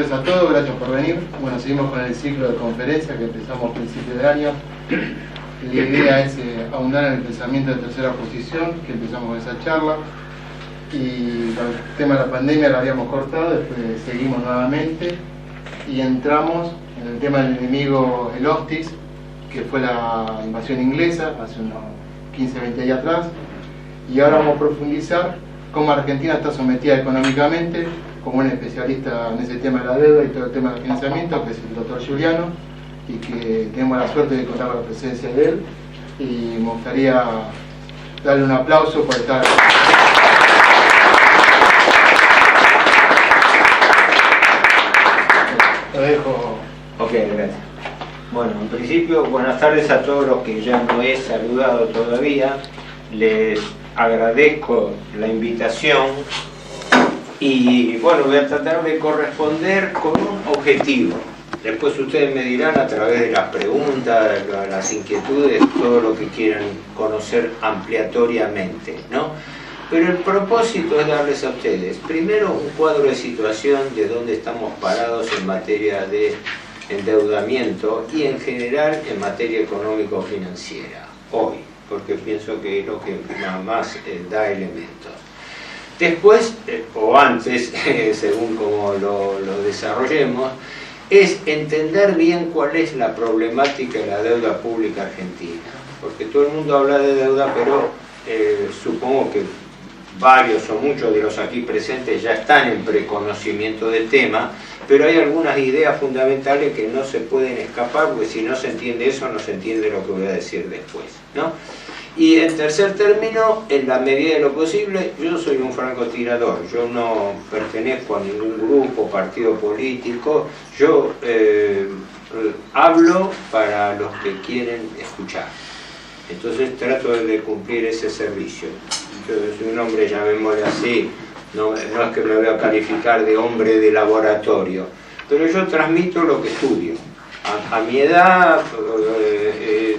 tardes a todos, gracias por venir. Bueno, seguimos con el ciclo de conferencias que empezamos a principios de año. La idea es ahondar en el pensamiento de tercera posición, que empezamos con esa charla. Y con el tema de la pandemia la habíamos cortado, después seguimos nuevamente y entramos en el tema del enemigo, el hostis, que fue la invasión inglesa hace unos 15-20 días atrás. Y ahora vamos a profundizar cómo Argentina está sometida económicamente, como un especialista en ese tema de la deuda y todo el tema del financiamiento, que es el doctor Giuliano, y que tenemos la suerte de contar con la presencia de él. Y me gustaría darle un aplauso por estar. Lo dejo. Ok, gracias. Bueno, en principio, buenas tardes a todos los que ya no he saludado todavía. Les agradezco la invitación y bueno, voy a tratar de corresponder con un objetivo. Después ustedes me dirán a través de las preguntas, las inquietudes, todo lo que quieran conocer ampliatoriamente, ¿no? Pero el propósito es darles a ustedes, primero, un cuadro de situación de dónde estamos parados en materia de endeudamiento y en general en materia económico-financiera, hoy, porque pienso que es lo que nada más da elementos. Después, o antes, según como lo desarrollemos, es entender bien cuál es la problemática de la deuda pública argentina. Porque todo el mundo habla de deuda, pero supongo que varios o muchos de los aquí presentes ya están en preconocimiento del tema, pero hay algunas ideas fundamentales que no se pueden escapar, porque si no se entiende eso, no se entiende lo que voy a decir después, ¿no? Y en tercer término, en la medida de lo posible, yo soy un francotirador, yo no pertenezco a ningún grupo, partido político, yo hablo para los que quieren escuchar. Entonces trato de cumplir ese servicio. Yo soy un hombre, llamémosle así, no es que me voy a calificar de hombre de laboratorio, pero yo transmito lo que estudio. A mi edad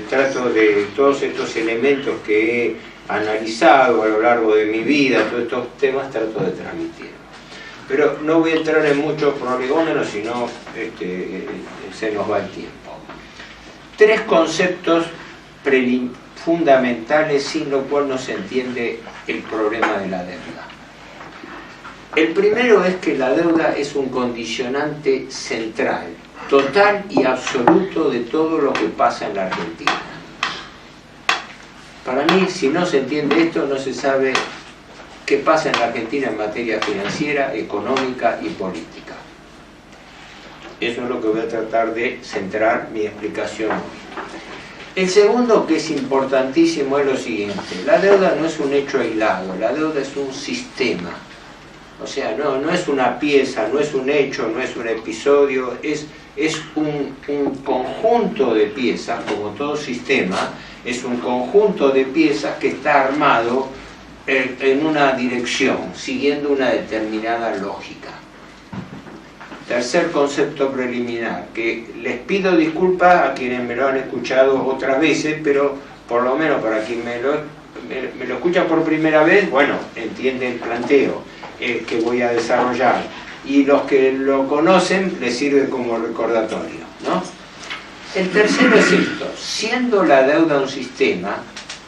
trato de todos estos elementos que he analizado a lo largo de mi vida, todos estos temas trato de transmitir. Pero no voy a entrar en muchos prolegómenos, sino se nos va el tiempo. Tres conceptos fundamentales sin lo cual no se entiende el problema de la deuda. El primero es que la deuda es un condicionante central, total y absoluto de todo lo que pasa en la Argentina. Para mí, si no se entiende esto, no se sabe qué pasa en la Argentina en materia financiera, económica y política. Eso es lo que voy a tratar de centrar mi explicación hoy. El segundo, que es importantísimo, es lo siguiente. La deuda no es un hecho aislado, la deuda es un sistema. O sea, no es una pieza, no es un hecho, no es un episodio, es un conjunto de piezas, como todo sistema, es un conjunto de piezas que está armado en una dirección, siguiendo una determinada lógica. Tercer concepto preliminar, que les pido disculpas a quienes me lo han escuchado otras veces, pero por lo menos para quien me lo escucha por primera vez, bueno, entiende el planteo que voy a desarrollar. Y los que lo conocen les sirve como recordatorio, ¿no? El tercero es esto: siendo la deuda un sistema,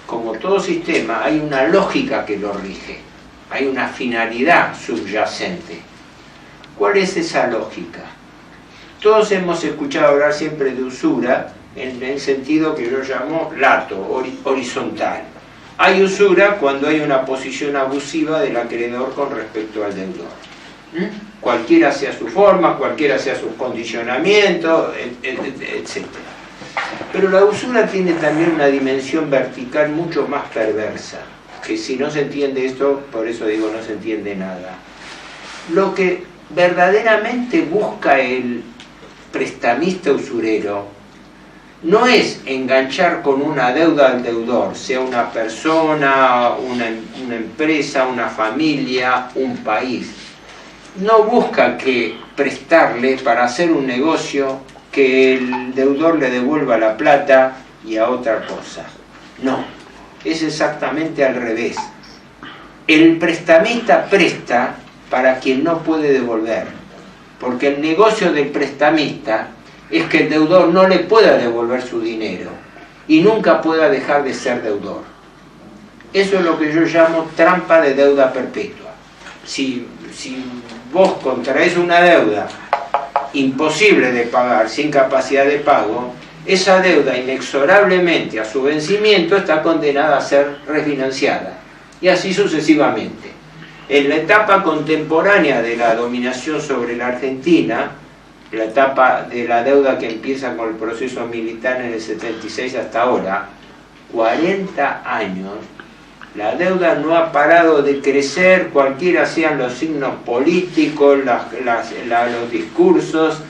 como todo sistema, hay una lógica que lo rige, hay una finalidad subyacente. ¿Cuál es esa lógica? Todos hemos escuchado hablar siempre de usura en el sentido que yo llamo lato, horizontal. Hay usura cuando hay una posición abusiva del acreedor con respecto al deudor. Cualquiera sea su forma, cualquiera sea su condicionamiento, etc. Pero la usura tiene también una dimensión vertical mucho más perversa, que si no se entiende esto, por eso digo no se entiende nada. Lo que verdaderamente busca el prestamista usurero no es enganchar con una deuda al deudor, sea una persona, una empresa, una familia, un país. No busca que prestarle para hacer un negocio que el deudor le devuelva la plata y a otra cosa. No, es exactamente al revés. El prestamista presta para quien no puede devolver, porque el negocio del prestamista es que el deudor no le pueda devolver su dinero y nunca pueda dejar de ser deudor. Eso es lo que yo llamo trampa de deuda perpetua. Si vos contraes una deuda imposible de pagar, sin capacidad de pago, esa deuda inexorablemente a su vencimiento está condenada a ser refinanciada, y así sucesivamente. En la etapa contemporánea de la dominación sobre la Argentina, la etapa de la deuda que empieza con el proceso militar en el 76 hasta ahora, 40 años, la deuda no ha parado de crecer, cualquiera sean los signos políticos, los discursos,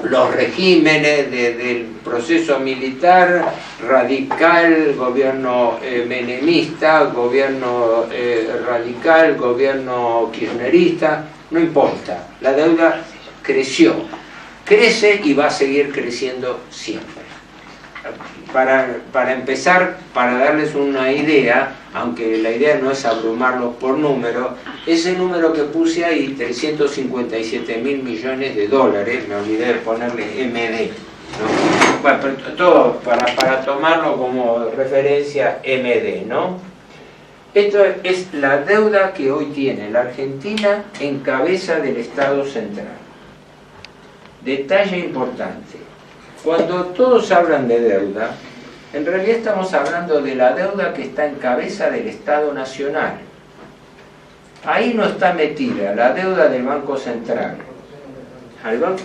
los regímenes del proceso militar, radical, gobierno menemista, gobierno radical, gobierno kirchnerista, no importa, la deuda creció, crece y va a seguir creciendo siempre. Para empezar, para darles una idea, aunque la idea no es abrumarlos por números, ese número que puse ahí, 357.000 millones de dólares, me olvidé de ponerle MD, ¿no? Bueno, pero todo para tomarlo como referencia MD, ¿no? Esto es la deuda que hoy tiene la Argentina en cabeza del Estado central. Detalle importante. Cuando todos hablan de deuda, en realidad estamos hablando de la deuda que está en cabeza del Estado Nacional. Ahí no está metida la deuda del Banco Central.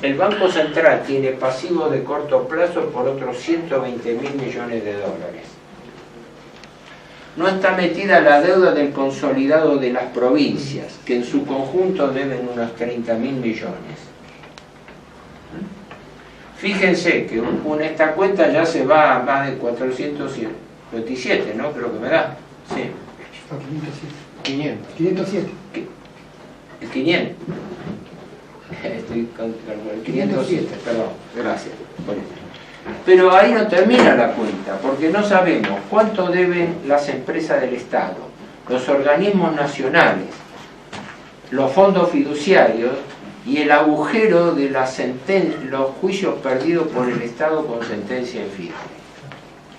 El Banco Central tiene pasivos de corto plazo por otros 120.000 millones de dólares. No está metida la deuda del consolidado de las provincias, que en su conjunto deben unos 30.000 millones. Fíjense que esta cuenta ya se va a más de 427, ¿no? Creo que me da. Sí. 500. 507. El 500. Estoy con el 507, perdón. Gracias por eso. Pero ahí no termina la cuenta, porque no sabemos cuánto deben las empresas del Estado, los organismos nacionales, los fondos fiduciarios, y el agujero de los juicios perdidos por el Estado con sentencia en firme.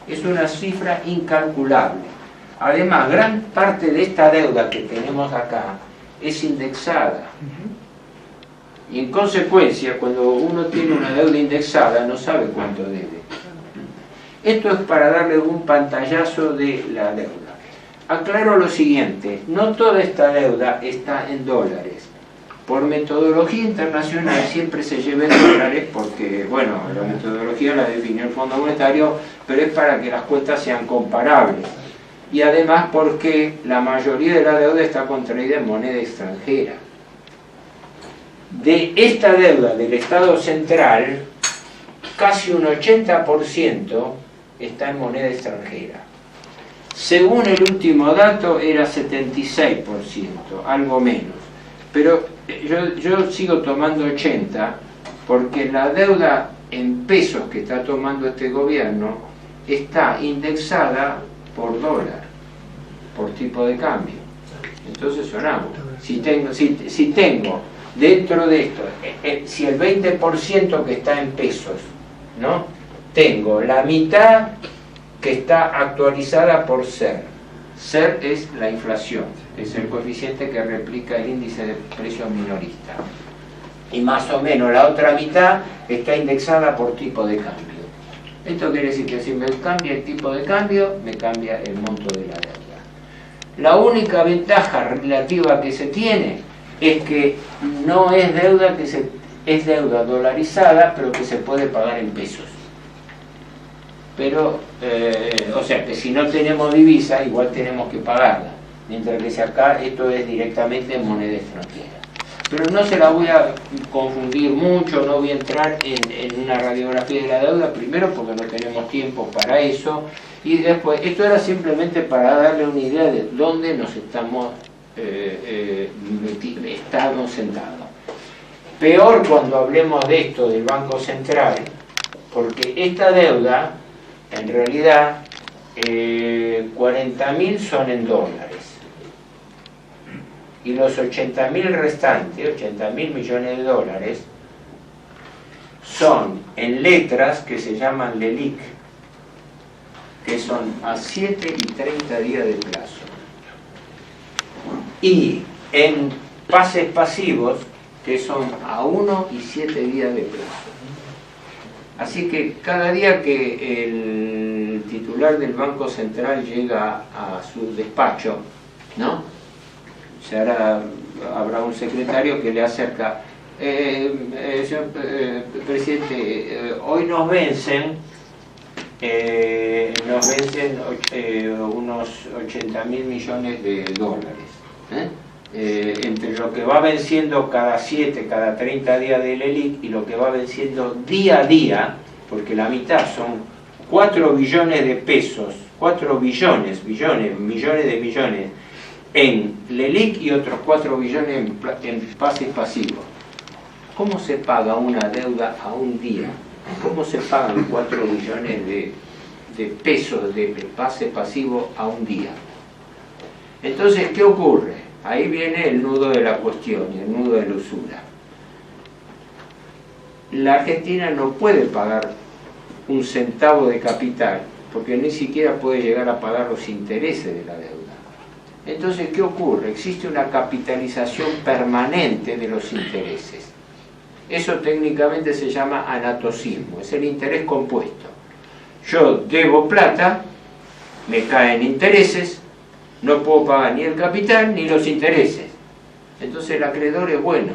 Es una cifra incalculable. Además, gran parte de esta deuda que tenemos acá es indexada. Y en consecuencia, cuando uno tiene una deuda indexada, no sabe cuánto debe. Esto es para darle un pantallazo de la deuda. Aclaro lo siguiente, no toda esta deuda está en dólares. Por metodología internacional siempre se lleva en dólares porque, bueno, la metodología la definió el Fondo Monetario, pero es para que las cuentas sean comparables. Y además porque la mayoría de la deuda está contraída en moneda extranjera. De esta deuda del Estado central, casi un 80% está en moneda extranjera. Según el último dato era 76%, algo menos. Pero yo sigo tomando 80 porque la deuda en pesos que está tomando este gobierno está indexada por dólar, por tipo de cambio. Entonces sonamos. Si tengo dentro de esto, si el 20% que está en pesos, ¿no? Tengo la mitad que está actualizada por SER. SER es la inflación, es el coeficiente que replica el índice de precios minorista. Y más o menos la otra mitad está indexada por tipo de cambio. Esto quiere decir que si me cambia el tipo de cambio, me cambia el monto de la deuda. La única ventaja relativa que se tiene es que no es deuda es deuda dolarizada, pero que se puede pagar en pesos. Pero, o sea que si no tenemos divisa, igual tenemos que pagarla. Mientras que si acá esto es directamente en moneda extranjera. Pero no se la voy a confundir mucho, no voy a entrar en una radiografía de la deuda, primero porque no tenemos tiempo para eso, y después, esto era simplemente para darle una idea de dónde nos estamos sentados. Peor cuando hablemos de esto del Banco Central, porque esta deuda, en realidad, 40.000 son en dólares. y los 80.000 restantes, 80.000 millones de dólares, son en letras que se llaman LELIQ, que son a 7 y 30 días de plazo, y en pases pasivos que son a 1 y 7 días de plazo. Así que cada día que el titular del Banco Central llega a su despacho, ¿no? Habrá un secretario que le acerca, señor presidente, hoy nos vencen unos 80.000 millones de dólares. Entre lo que va venciendo cada 7, cada 30 días del LELIQ y lo que va venciendo día a día, porque la mitad son 4 billones de pesos, 4 billones, millones de millones en LELIQ y otros 4 billones en pases pasivos. ¿Cómo se paga una deuda a un día? ¿Cómo se pagan 4 billones de pesos de pase pasivo a un día? Entonces, ¿qué ocurre? Ahí viene el nudo de la cuestión y el nudo de la usura. La Argentina no puede pagar un centavo de capital porque ni siquiera puede llegar a pagar los intereses de la deuda. Entonces, ¿qué ocurre? Existe una capitalización permanente de los intereses. Eso técnicamente se llama anatocismo, es el interés compuesto. Yo debo plata, me caen intereses, no puedo pagar ni el capital ni los intereses. Entonces el acreedor es bueno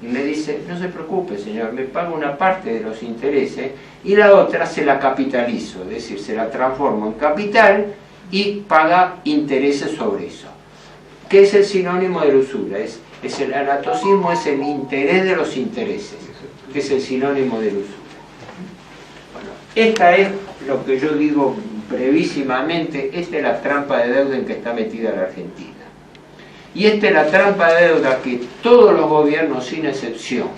y me dice, no se preocupe señor, me paga una parte de los intereses y la otra se la capitalizo, es decir, se la transformo en capital y paga intereses sobre eso. ¿Qué es el sinónimo de la usura? Es el anatocismo, es el interés de los intereses, que es el sinónimo de la usura. Bueno, esta es lo que yo digo brevísimamente, esta es la trampa de deuda en que está metida la Argentina. Y esta es la trampa de deuda que todos los gobiernos, sin excepción,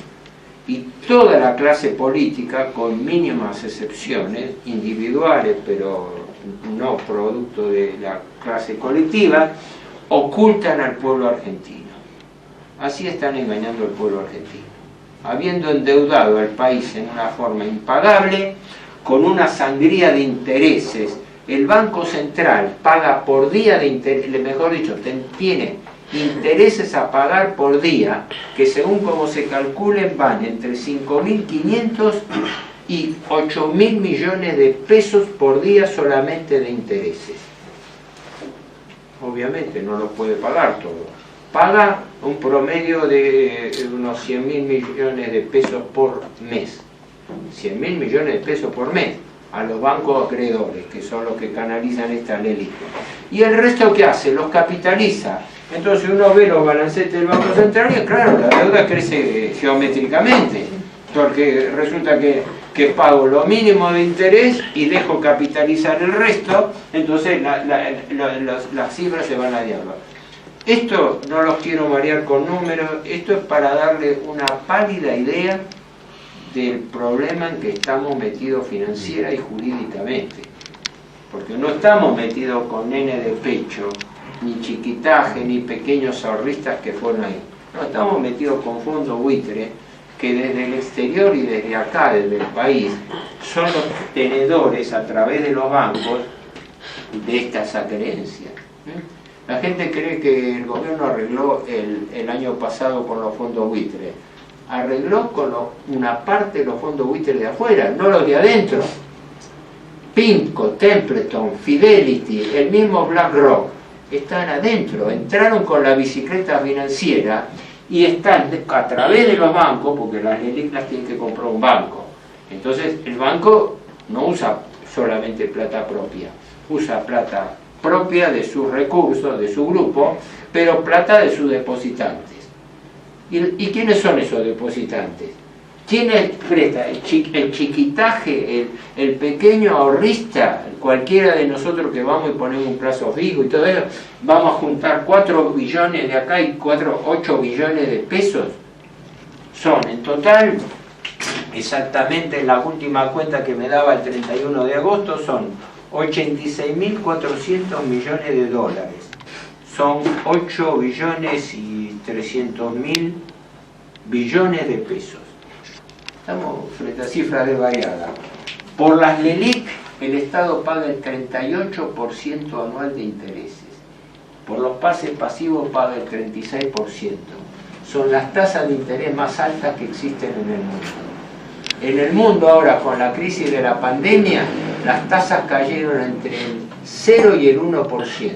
y toda la clase política, con mínimas excepciones, individuales, pero no producto de la clase colectiva, ocultan al pueblo argentino. Así están engañando al pueblo argentino. Habiendo endeudado al país en una forma impagable, con una sangría de intereses, el Banco Central paga por día de interés, mejor dicho, tiene intereses a pagar por día, que según como se calculen van entre 5.500 y 8.000 millones de pesos por día solamente de intereses. Obviamente no lo puede pagar todo. Paga un promedio de unos 100.000 millones de pesos por mes. 100.000 millones de pesos por mes a los bancos acreedores, que son los que canalizan esta LELIQ. Y el resto, ¿qué hace? Los capitaliza. Entonces uno ve los balancetes del Banco Central y claro, la deuda crece geométricamente, porque resulta que pago lo mínimo de interés y dejo capitalizar el resto, entonces las cifras se van a diablo. Esto no los quiero marear con números, esto es para darle una pálida idea del problema en que estamos metidos financiera y jurídicamente, porque no estamos metidos con nene de pecho, ni chiquitaje, ni pequeños ahorristas que fueron ahí. No, estamos metidos con fondos buitre que desde el exterior y desde acá, desde el país, son los tenedores a través de los bancos de estas acreencias. La gente cree que el gobierno arregló el año pasado con los fondos buitre. Arregló con una parte de los fondos buitre de afuera, no los de adentro. PIMCO, Templeton, Fidelity, el mismo BlackRock, están adentro, entraron con la bicicleta financiera y están a través de los bancos, porque las LELIQ las tiene que comprar un banco. Entonces el banco no usa solamente plata propia, usa plata propia de sus recursos, de su grupo, pero plata de sus depositantes. ¿Y quiénes son esos depositantes? ¿Quién presta? El chiquitaje, el pequeño ahorrista, cualquiera de nosotros que vamos y ponemos un plazo fijo y todo eso, vamos a juntar 4 billones de acá y 8 billones de pesos. Son en total, exactamente la última cuenta que me daba el 31 de agosto, son 86.400 millones de dólares. son 8 billones y 300.000 billones de pesos. Estamos frente a cifras desvariadas. Por las LELIQ, el Estado paga el 38% anual de intereses. Por los pases pasivos paga el 36%. Son las tasas de interés más altas que existen en el mundo. En el mundo ahora, con la crisis de la pandemia, las tasas cayeron entre el 0 y el 1%.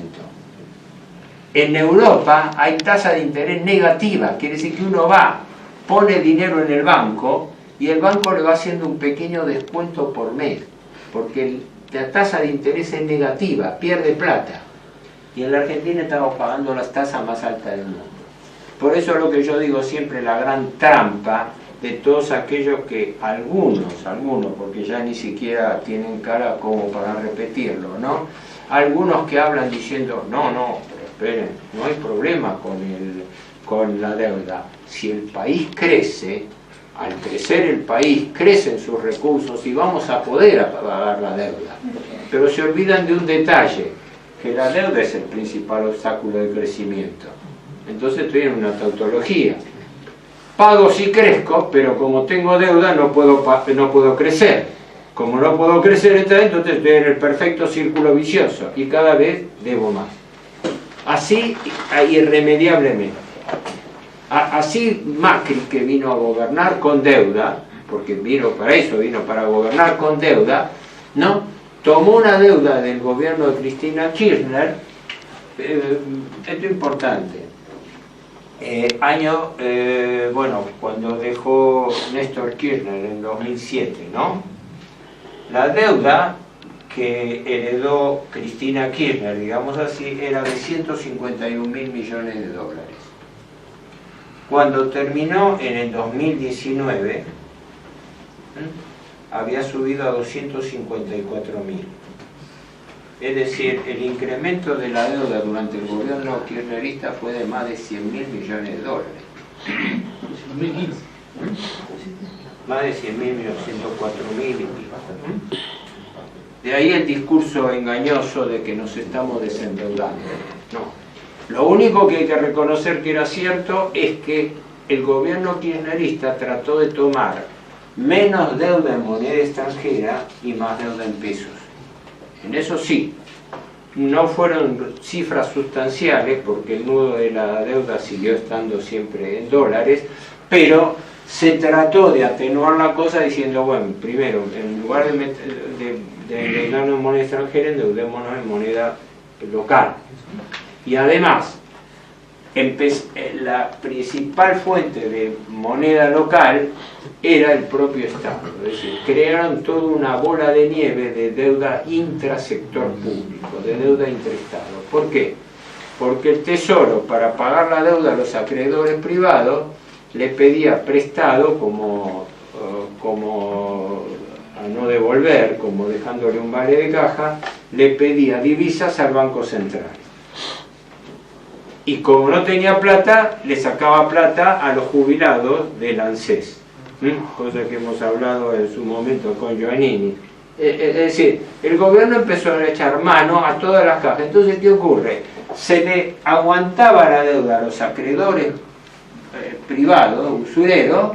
En Europa hay tasa de interés negativa, quiere decir que uno va, pone dinero en el banco y el banco le va haciendo un pequeño descuento por mes, porque la tasa de interés es negativa, pierde plata. Y en la Argentina estamos pagando las tasas más altas del mundo. Por eso es lo que yo digo siempre, la gran trampa de todos aquellos que, algunos, porque ya ni siquiera tienen cara como para repetirlo, ¿no? Algunos que hablan diciendo, no, pero esperen, no hay problema con la deuda. Si el país crece, al crecer el país, crecen sus recursos y vamos a poder pagar la deuda. Pero se olvidan de un detalle, que la deuda es el principal obstáculo del crecimiento. Entonces estoy en una tautología. Pago si crezco, pero como tengo deuda no puedo crecer. Como no puedo crecer, entonces estoy en el perfecto círculo vicioso y cada vez debo más. Así, irremediablemente. Así Macri, que vino a gobernar con deuda, porque vino para eso, vino para gobernar con deuda, ¿no? Tomó una deuda del gobierno de Cristina Kirchner, esto es importante, cuando dejó Néstor Kirchner en 2007, ¿no? La deuda que heredó Cristina Kirchner, digamos así, era de 151.000 millones de dólares. Cuando terminó en el 2019, había subido a 254.000. Es decir, el incremento de la deuda durante el gobierno kirchnerista fue de más de 100.000 millones de dólares. 2015. Más de 100.000 millones, 104.000 y pico. De ahí el discurso engañoso de que nos estamos desendeudando. No. Lo único que hay que reconocer que era cierto es que el gobierno kirchnerista trató de tomar menos deuda en moneda extranjera y más deuda en pesos. En eso sí, no fueron cifras sustanciales porque el nudo de la deuda siguió estando siempre en dólares, pero se trató de atenuar la cosa diciendo, bueno, primero, en lugar de endeudarnos en moneda extranjera, endeudémonos en moneda local. Y además, la principal fuente de moneda local era el propio Estado. Es decir, crearon toda una bola de nieve de deuda intrasector público, de deuda intraestado. ¿Por qué? Porque el Tesoro, para pagar la deuda a los acreedores privados, le pedía prestado como a no devolver, como dejándole un vale de caja, le pedía divisas al Banco Central. Y como no tenía plata, le sacaba plata a los jubilados del ANSES, cosa que hemos hablado en su momento con Giovannini. Es decir, el gobierno empezó a echar mano a todas las cajas. Entonces, ¿qué ocurre? Se le aguantaba la deuda a los acreedores privados, usureros,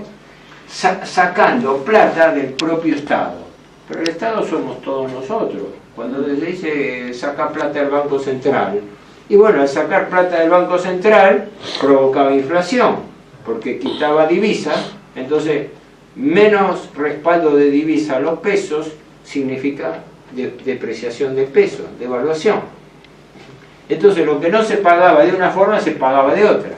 sacando plata del propio Estado. Pero el Estado somos todos nosotros. Cuando se dice saca plata del Banco Central, y bueno, al sacar plata del Banco Central provocaba inflación, porque quitaba divisas, entonces menos respaldo de divisa a los pesos significa depreciación de pesos, devaluación. Entonces lo que no se pagaba de una forma se pagaba de otra.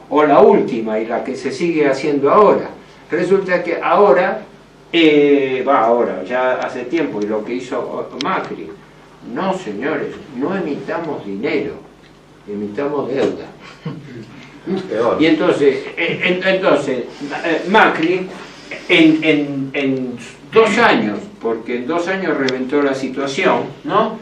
O la última, y la que se sigue haciendo ahora. Resulta que ahora, ya hace tiempo, y lo que hizo Macri, no señores, no emitamos dinero, emitamos deuda. Y entonces Macri en 2 años, porque en 2 años reventó la situación, ¿no?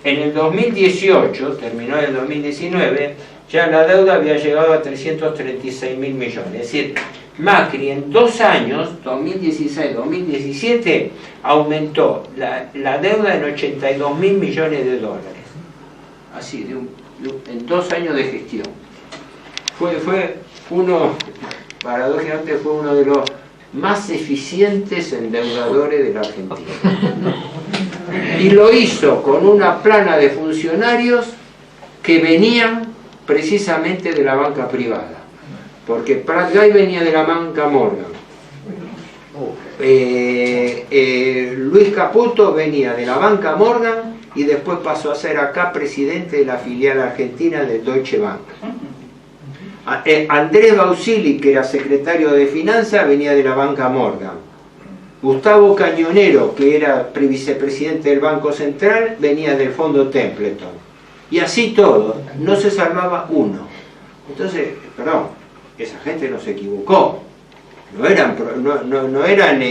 En el 2018, terminó en el 2019, ya la deuda había llegado a 336.000 millones. Es decir, Macri en 2 años, 2016-2017, aumentó la deuda en 82.000 millones de dólares. Así, en 2 años de gestión. Fue uno, paradójicamente, fue uno de los más eficientes endeudadores de la Argentina. Y lo hizo con una plana de funcionarios que venían precisamente de la banca privada, porque Prat Gay venía de la banca Morgan, Luis Caputo venía de la banca Morgan y después pasó a ser acá presidente de la filial argentina de Deutsche Bank. Andrés Bausili, que era secretario de Finanzas, venía de la banca Morgan. Gustavo Cañonero, que era vicepresidente del Banco Central, venía del Fondo Templeton. Y así todo, no se salvaba uno. Entonces, perdón, esa gente no se equivocó. No eran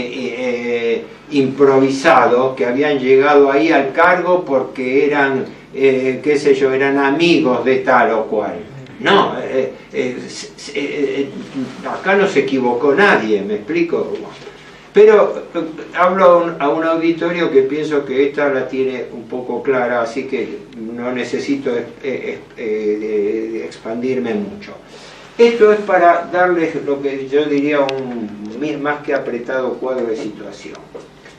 improvisados que habían llegado ahí al cargo porque eran, qué sé yo, eran amigos de tal o cual. No, acá no se equivocó nadie, ¿me explico? Pero hablo a un auditorio que pienso que esta la tiene un poco clara, así que no necesito expandirme mucho. Esto es para darles lo que yo diría un más que apretado cuadro de situación.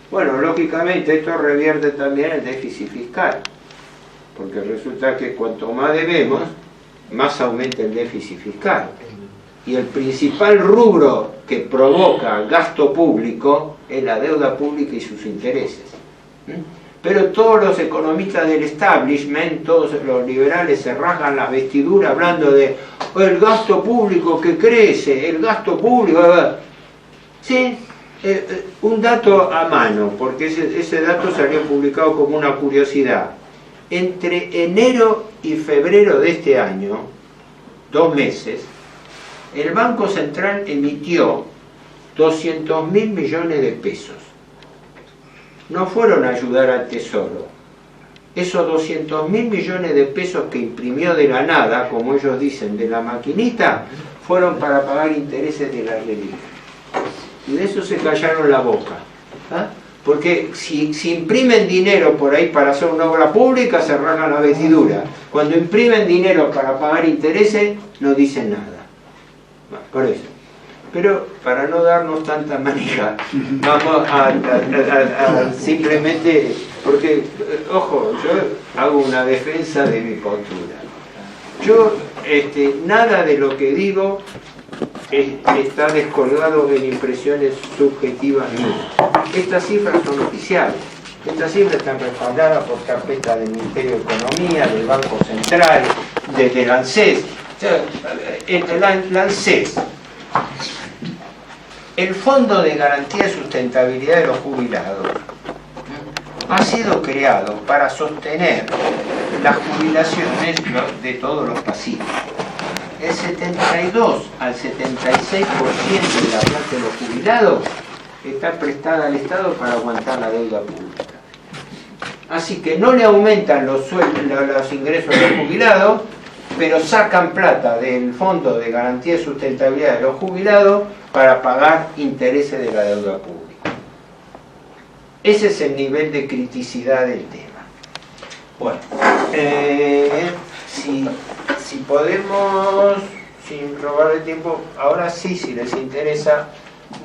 Bueno, lógicamente esto revierte también el déficit fiscal, porque resulta que cuanto más debemos, más aumenta el déficit fiscal. Y el principal rubro que provoca gasto público es la deuda pública y sus intereses. Pero todos los economistas del establishment, todos los liberales se rasgan las vestiduras hablando de el gasto público que crece, el gasto público. Sí, un dato a mano, porque ese dato salió publicado como una curiosidad. Entre enero y febrero de este año, 2 meses, el Banco Central emitió 200.000 millones de pesos. No fueron a ayudar al Tesoro. Esos 200.000 millones de pesos que imprimió de la nada, como ellos dicen, de la maquinita, fueron para pagar intereses de la religión. Y de eso se callaron la boca. ¿Ah? Porque si imprimen dinero por ahí para hacer una obra pública, se rasgan la vestidura. Cuando imprimen dinero para pagar intereses, no dicen nada. Bueno, por eso. Pero para no darnos tanta manija, vamos a simplemente, porque, ojo, yo hago una defensa de mi postura. Yo, nada de lo que digo está descolgado de impresiones subjetivas mías. Estas cifras son oficiales. Estas cifras están respaldadas por carpetas del Ministerio de Economía, del Banco Central, desde el ANSES. O sea, el ANSES, el Fondo de Garantía de Sustentabilidad de los Jubilados, ha sido creado para sostener las jubilaciones de todos los pasivos. El 72 al 76% de la plata de los jubilados está prestada al Estado para aguantar la deuda pública. Así que no le aumentan los ingresos de los jubilados, pero sacan plata del Fondo de Garantía de Sustentabilidad de los Jubilados para pagar intereses de la deuda pública. Ese es el nivel de criticidad del tema. Bueno, si podemos, sin robarle tiempo, ahora sí, si les interesa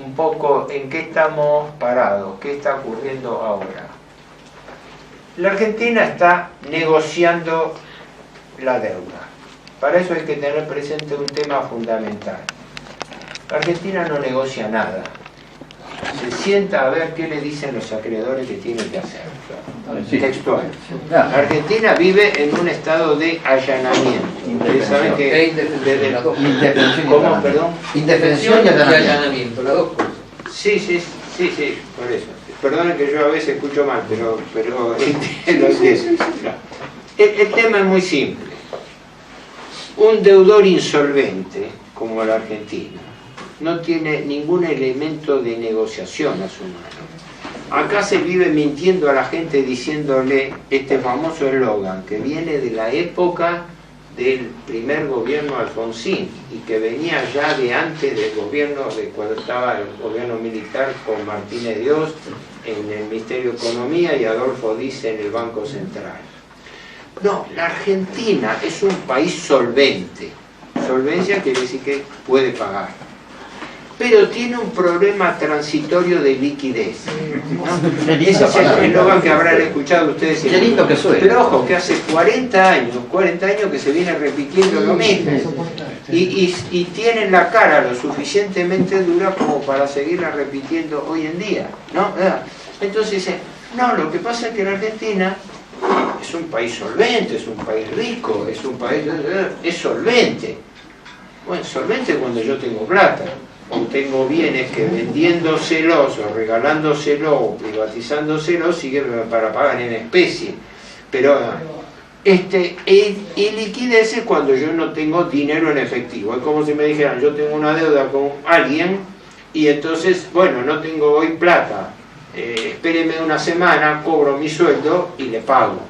un poco en qué estamos parados, qué está ocurriendo ahora. La Argentina está negociando la deuda. Para eso hay que tener presente un tema fundamental. La Argentina no negocia nada. Se sienta a ver qué le dicen los acreedores que tienen que hacer. Textual. La Argentina vive en un estado de allanamiento. Ustedes saben que ¿cómo? Perdón. Indefensión y allanamiento, las dos cosas. Sí, por eso. Perdonen que yo a veces escucho mal, pero entiendo eso. El tema es muy simple. Un deudor insolvente, como la Argentina, no tiene ningún elemento de negociación a su mano. Acá se vive mintiendo a la gente diciéndole este famoso eslogan que viene de la época del primer gobierno Alfonsín y que venía ya de antes del gobierno, de cuando estaba el gobierno militar con Martínez Dios en el Ministerio de Economía y Adolfo Dice en el Banco Central. No, la Argentina es un país solvente. Solvencia quiere decir que puede pagar. Pero tiene un problema transitorio de liquidez, ¿no? Ese es el eslogan que habrán escuchado ustedes. Qué lindo que suena. Pero ojo, que hace 40 años que se viene repitiendo lo mismo. Y tienen la cara lo suficientemente dura como para seguirla repitiendo hoy en día, ¿no? Entonces dicen, no, lo que pasa es que la Argentina es un país solvente, es un país rico, es un país... es solvente. Bueno, solvente cuando yo tengo plata, o tengo bienes que vendiéndoselos, o regalándoselos, o privatizándoselos, siguen para pagar en especie. Pero y liquidez es cuando yo no tengo dinero en efectivo. Es como si me dijeran, yo tengo una deuda con alguien, y entonces, bueno, no tengo hoy plata, espéreme una semana, cobro mi sueldo y le pago.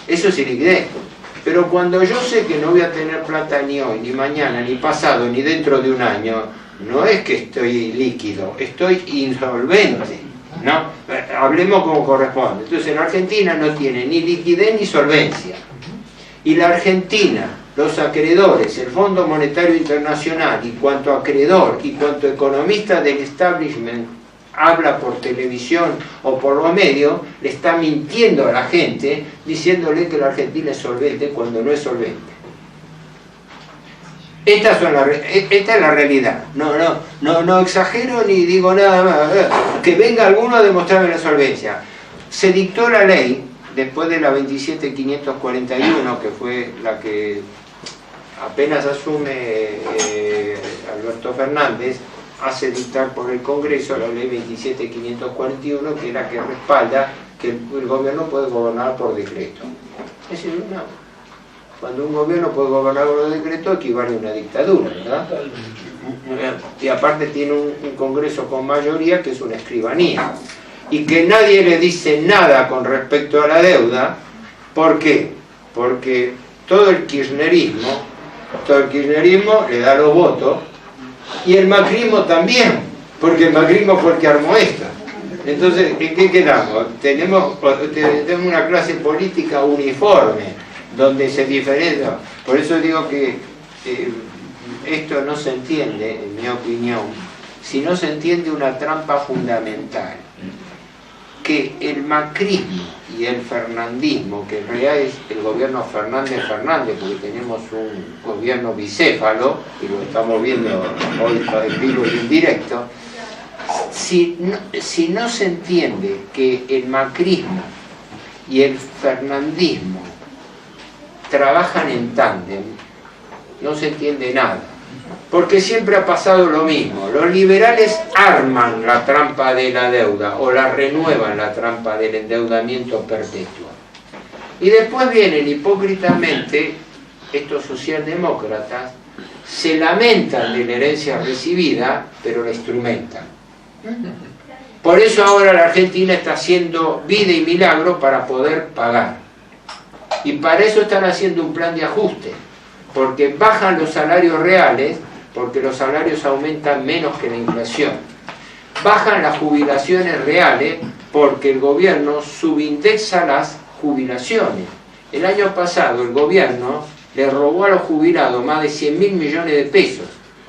Eso es liquidez. Pero cuando yo sé que no voy a tener plata ni hoy, ni mañana, ni pasado, ni dentro de un año, no es que estoy líquido, estoy insolvente, ¿no? Hablemos como corresponde. Entonces en Argentina no tiene ni liquidez ni solvencia. Y la Argentina, los acreedores, el Fondo Monetario Internacional, y cuanto acreedor y cuanto economista del establishment habla por televisión o por los medios, le está mintiendo a la gente diciéndole que la Argentina es solvente cuando no es solvente. Esta es la realidad. No exagero ni digo nada más. Que venga alguno a demostrarme la solvencia. Se dictó la ley después de la 27.541, que fue la que apenas asume Alberto Fernández, hace dictar por el Congreso la ley 27.541, que es la que respalda que el gobierno puede gobernar por decreto. Es decir, cuando un gobierno puede gobernar por decreto equivale a una dictadura, ¿verdad? Y aparte tiene un Congreso con mayoría que es una escribanía. Y que nadie le dice nada con respecto a la deuda. ¿Por qué? Porque todo el kirchnerismo le da los votos, y el macrismo también, porque el macrismo fue el que armó esto. Entonces, ¿en qué quedamos? Tenemos una clase política uniforme, donde se diferencia. Por eso digo que esto no se entiende, en mi opinión, si no se entiende una trampa fundamental, que el macrismo y el fernandismo, que en realidad es el gobierno Fernández, porque tenemos un gobierno bicéfalo, y lo estamos viendo hoy en vivo y en directo, si no se entiende que el macrismo y el fernandismo trabajan en tándem, no se entiende nada. Porque siempre ha pasado lo mismo. Los liberales arman la trampa de la deuda o la renuevan, la trampa del endeudamiento perpetuo. Y después vienen hipócritamente estos socialdemócratas, se lamentan de la herencia recibida, pero la instrumentan. Por eso ahora la Argentina está haciendo vida y milagro para poder pagar. Y para eso están haciendo un plan de ajuste, porque bajan los salarios reales, porque los salarios aumentan menos que la inflación. Bajan las jubilaciones reales, porque el gobierno subindexa las jubilaciones. El año pasado el gobierno le robó a los jubilados más de 100.000 millones de pesos.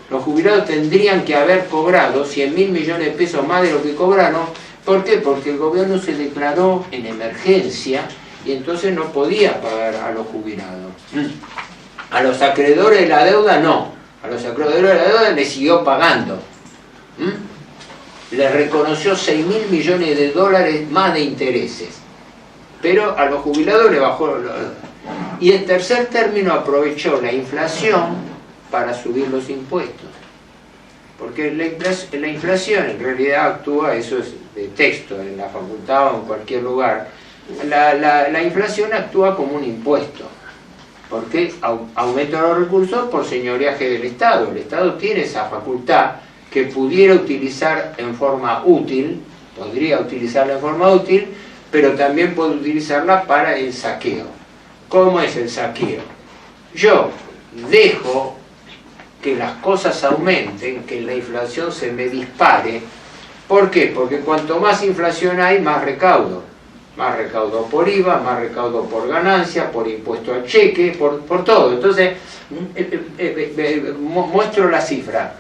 Los jubilados tendrían que haber cobrado 100.000 millones de pesos más de lo que cobraron. ¿Por qué? Porque el gobierno se declaró en emergencia y entonces no podía pagar a los jubilados. A los acreedores de la deuda no. A los acreedores de la deuda le siguió pagando. Le reconoció 6.000 millones de dólares más de intereses. Pero a los jubilados le bajó. Y en tercer término aprovechó la inflación para subir los impuestos. Porque la inflación en realidad actúa, eso es de texto en la facultad o en cualquier lugar, la inflación actúa como un impuesto. Porque aumenta los recursos por señoreaje del Estado. El Estado tiene esa facultad que pudiera utilizar en forma útil, pero también puede utilizarla para el saqueo. ¿Cómo es el saqueo? Yo dejo que las cosas aumenten, que la inflación se me dispare. ¿Por qué? Porque cuanto más inflación hay, más recaudo. más recaudo por IVA, más recaudo por ganancia, por impuesto al cheque, por todo. Entonces, muestro la cifra.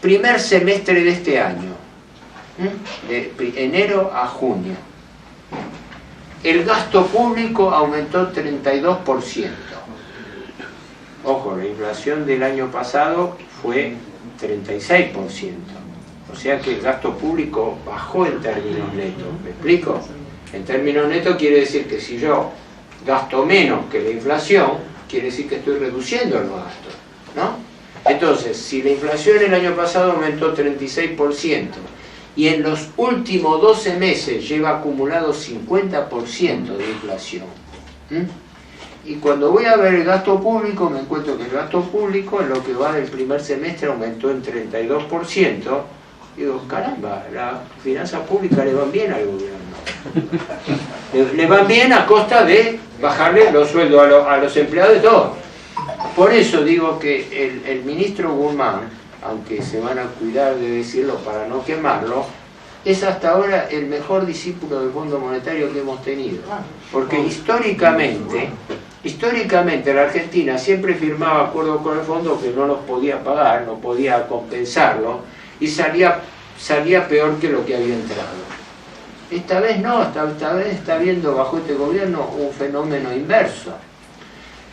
Primer semestre de este año, de enero a junio, el gasto público aumentó 32%. Ojo, la inflación del año pasado fue 36%. O sea que el gasto público bajó en términos netos. ¿Me explico? En términos netos quiere decir que si yo gasto menos que la inflación, quiere decir que estoy reduciendo los gastos, ¿no? Entonces, si la inflación el año pasado aumentó 36% y en los últimos 12 meses lleva acumulado 50% de inflación, y cuando voy a ver el gasto público me encuentro que el gasto público en lo que va del primer semestre aumentó en 32%, digo, caramba, las finanzas públicas le van bien al gobierno. Le van bien a costa de bajarle los sueldos a los empleados y todo. Por eso digo que el ministro Guzmán, aunque se van a cuidar de decirlo para no quemarlo, es hasta ahora el mejor discípulo del Fondo Monetario que hemos tenido. Porque históricamente la Argentina siempre firmaba acuerdos con el fondo que no los podía pagar, no podía compensarlo, y salía peor que lo que había entrado. Esta vez no, esta vez está viendo bajo este gobierno un fenómeno inverso.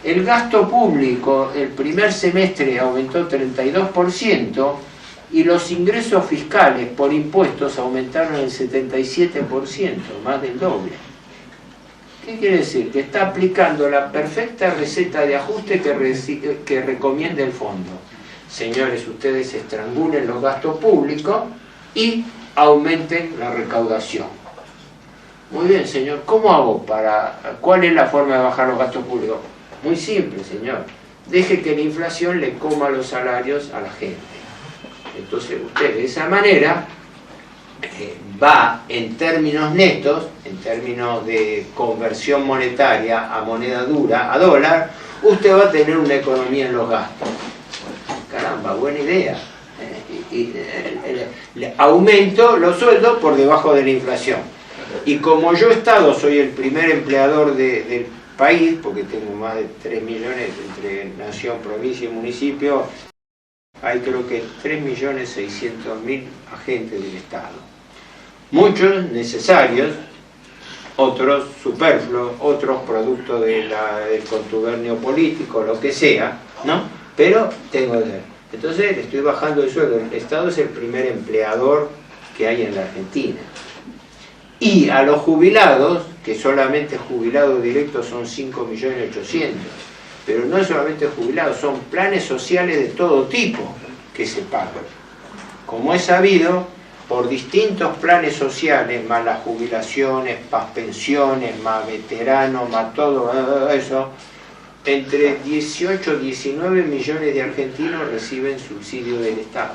El gasto público el primer semestre aumentó 32% y los ingresos fiscales por impuestos aumentaron el 77%, más del doble. ¿Qué quiere decir? Que está aplicando la perfecta receta de ajuste que recomienda el fondo. Señores, ustedes estrangulen los gastos públicos y aumenten la recaudación. Muy bien, señor, ¿cómo hago cuál es la forma de bajar los gastos públicos? Muy simple, señor. Deje que la inflación le coma los salarios a la gente. Entonces usted de esa manera va en términos netos, en términos de conversión monetaria a moneda dura, a dólar, usted va a tener una economía en los gastos. Caramba, buena idea. Aumento los sueldos por debajo de la inflación. Y como yo soy el primer empleador del país, porque tengo más de 3 millones entre nación, provincia y municipio, hay creo que 3.600.000 agentes del Estado. Muchos necesarios, otros superfluos, otros producto del contubernio político, lo que sea, ¿no? Pero tengo que... Entonces le estoy bajando el sueldo. El Estado es el primer empleador que hay en la Argentina. Y a los jubilados, que solamente jubilados directos son 5.800.000, pero no es solamente jubilados, son planes sociales de todo tipo que se pagan. Como es sabido, por distintos planes sociales, más las jubilaciones, más pensiones, más veteranos, más todo eso, entre 18 y 19 millones de argentinos reciben subsidio del Estado.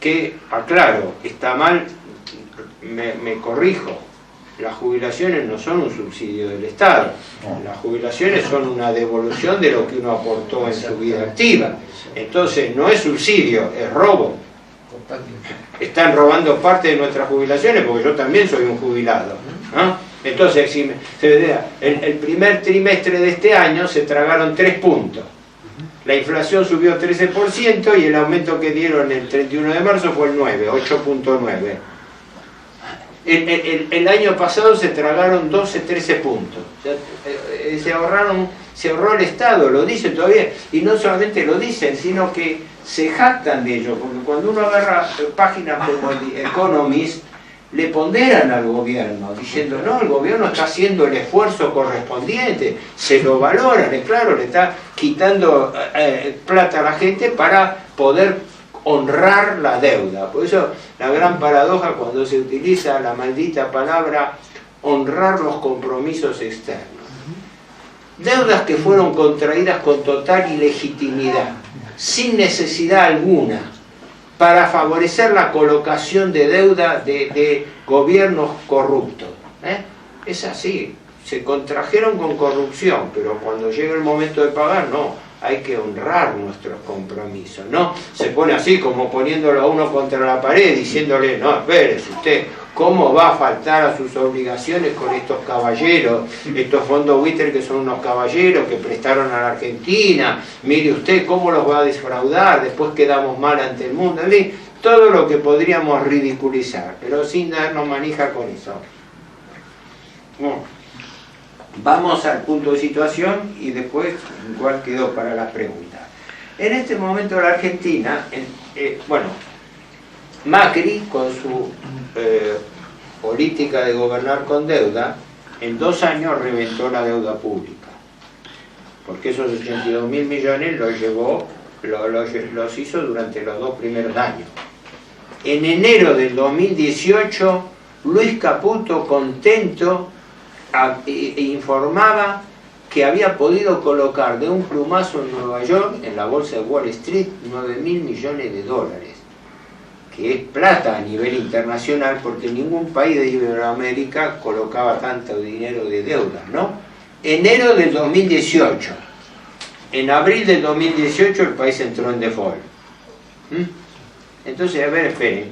Que, aclaro, está mal, me corrijo, las jubilaciones no son un subsidio del Estado, las jubilaciones son una devolución de lo que uno aportó en su vida activa. Entonces no es subsidio, es robo. Están robando parte de nuestras jubilaciones porque yo también soy un jubilado, ¿no? Entonces, si el primer trimestre de este año se tragaron 3 puntos. La inflación subió 13% y el aumento que dieron el 31 de marzo fue el 9, 8.9. El año pasado se tragaron 12, 13 puntos. O sea, se ahorró el Estado, lo dicen todavía. Y no solamente lo dicen, sino que se jactan de ello. Porque cuando uno agarra páginas como el Economist, le ponderan al gobierno, diciendo, no, el gobierno está haciendo el esfuerzo correspondiente, se lo valoran, es claro, le está quitando plata a la gente para poder honrar la deuda. Por eso la gran paradoja cuando se utiliza la maldita palabra honrar los compromisos externos. Deudas que fueron contraídas con total ilegitimidad, sin necesidad alguna, para favorecer la colocación de deuda de gobiernos corruptos. Es así, se contrajeron con corrupción, pero cuando llega el momento de pagar, no. hay que honrar nuestros compromisos, ¿no? Se pone así como poniéndolo a uno contra la pared, diciéndole, no, espérese usted, ¿cómo va a faltar a sus obligaciones con estos caballeros, estos fondos buitres que son unos caballeros que prestaron a la Argentina? Mire usted cómo los va a defraudar, después quedamos mal ante el mundo, en fin, todo lo que podríamos ridiculizar, pero sin darnos manija con eso. Bueno, vamos al punto de situación y después igual quedó para las preguntas. En este momento la Argentina, bueno, Macri con su política de gobernar con deuda, en 2 años reventó la deuda pública, porque esos 82.000 millones los hizo durante los 2 primeros años. En enero del 2018, Luis Caputo, contento, informaba que había podido colocar de un plumazo en Nueva York, en la bolsa de Wall Street, 9.000 millones de dólares, que es plata a nivel internacional, porque ningún país de Iberoamérica colocaba tanto dinero de deuda, ¿no? Enero del 2018. En abril del 2018 el país entró en default. Entonces, a ver, esperen,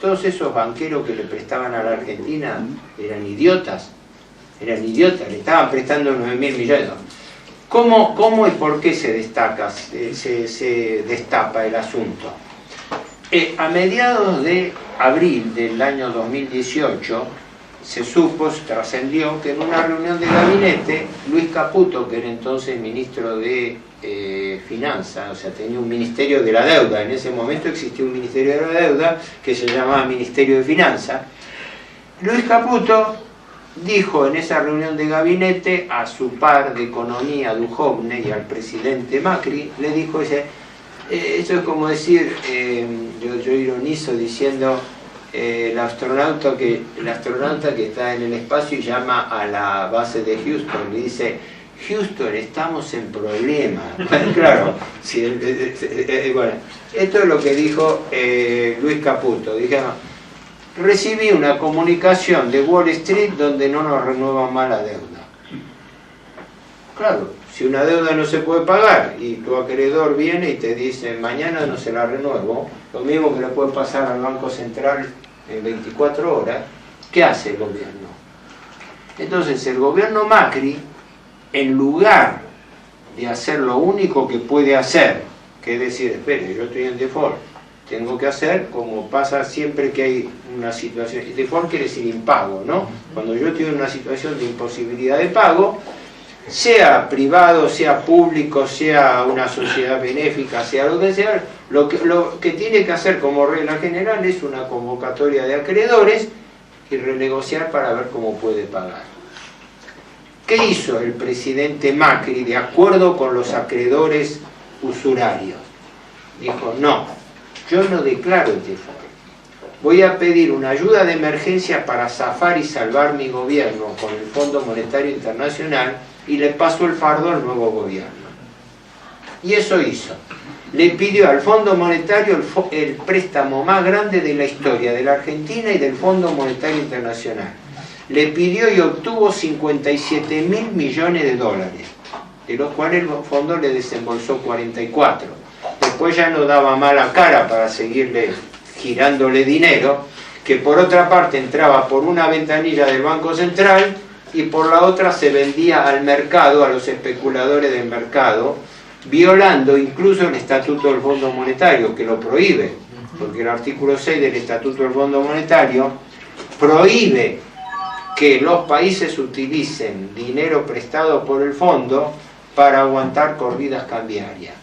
todos esos banqueros que le prestaban a la Argentina eran idiotas, le estaban prestando 9.000 millones. ¿Cómo y por qué se destapa el asunto? A mediados de abril del año 2018 se trascendió que en una reunión de gabinete, Luis Caputo, que era entonces ministro de Finanzas, o sea, tenía un ministerio de la deuda, en ese momento existía un ministerio de la deuda que se llamaba Ministerio de Finanzas. Luis Caputo dijo en esa reunión de gabinete a su par de economía, Duhovne, y al presidente Macri, le dijo, eso es como decir, yo ironizo diciendo, el astronauta que está en el espacio y llama a la base de Houston, le dice, Houston, estamos en problemas. Claro, sí, bueno, esto es lo que dijo Luis Caputo. Dijeron, recibí una comunicación de Wall Street donde no nos renuevan más la deuda. Claro, si una deuda no se puede pagar y tu acreedor viene y te dice mañana no se la renuevo, lo mismo que le puede pasar al Banco Central en 24 horas, ¿qué hace el gobierno? Entonces el gobierno Macri, en lugar de hacer lo único que puede hacer, que es decir, espere, yo estoy en default, tengo que hacer como pasa siempre que hay una situación, default quiere decir impago, ¿no? Cuando yo estoy en una situación de imposibilidad de pago, sea privado, sea público, sea una sociedad benéfica, sea lo que sea, lo que tiene que hacer como regla general es una convocatoria de acreedores y renegociar para ver cómo puede pagar. ¿Qué hizo el presidente Macri de acuerdo con los acreedores usurarios? Dijo, no, yo no declaro el default. Voy a pedir una ayuda de emergencia para zafar y salvar mi gobierno con el Fondo Monetario Internacional y le paso el fardo al nuevo gobierno. Y eso hizo. Le pidió al Fondo Monetario el préstamo más grande de la historia de la Argentina y del Fondo Monetario Internacional. Le pidió y obtuvo 57.000 millones de dólares, de los cuales el fondo le desembolsó 44. Después ya no daba mala cara para seguirle girándole dinero, que por otra parte entraba por una ventanilla del Banco Central y por la otra se vendía al mercado, a los especuladores del mercado, violando incluso el Estatuto del Fondo Monetario, que lo prohíbe, porque el artículo 6 del Estatuto del Fondo Monetario prohíbe que los países utilicen dinero prestado por el fondo para aguantar corridas cambiarias.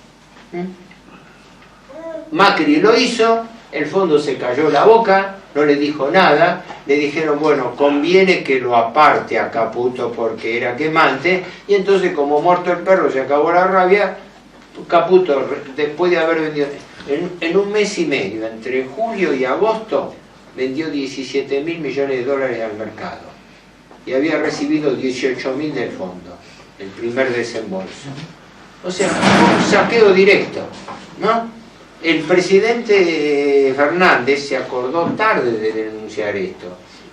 Macri lo hizo, el fondo se cayó la boca, no le dijo nada, le dijeron, bueno, conviene que lo aparte a Caputo porque era quemante, y entonces como muerto el perro se acabó la rabia, Caputo, después de haber vendido, en un mes y medio, entre julio y agosto, vendió 17.000 millones de dólares al mercado, y había recibido 18.000 del fondo, el primer desembolso. O sea, un saqueo directo, ¿no? El presidente Fernández se acordó tarde de denunciar esto.